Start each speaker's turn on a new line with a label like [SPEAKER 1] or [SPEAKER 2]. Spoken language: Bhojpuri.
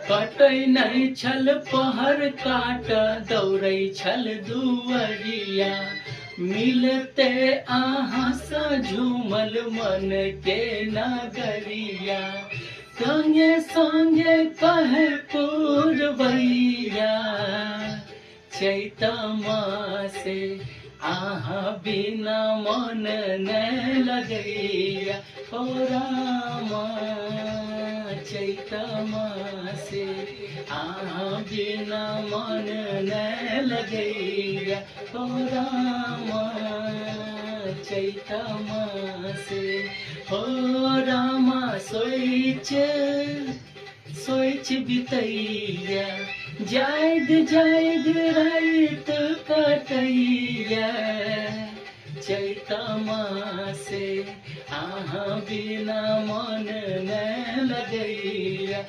[SPEAKER 1] कटै नहीं छल पहर काट दौड़ै छल दुवरिया मिलते आहाँ सा झूमल मन के नगरिया संगे संगे कहे पूरवैया चैता मासे आहा बिना मन न लगैया हो रामा चैता मासे आहा बिना मन न लगैया हो रामा चैता मासे हो रामा सोच सोच बितैया जाग जाग रात कटैया चैता मासे आहा बिना मन न लगैया।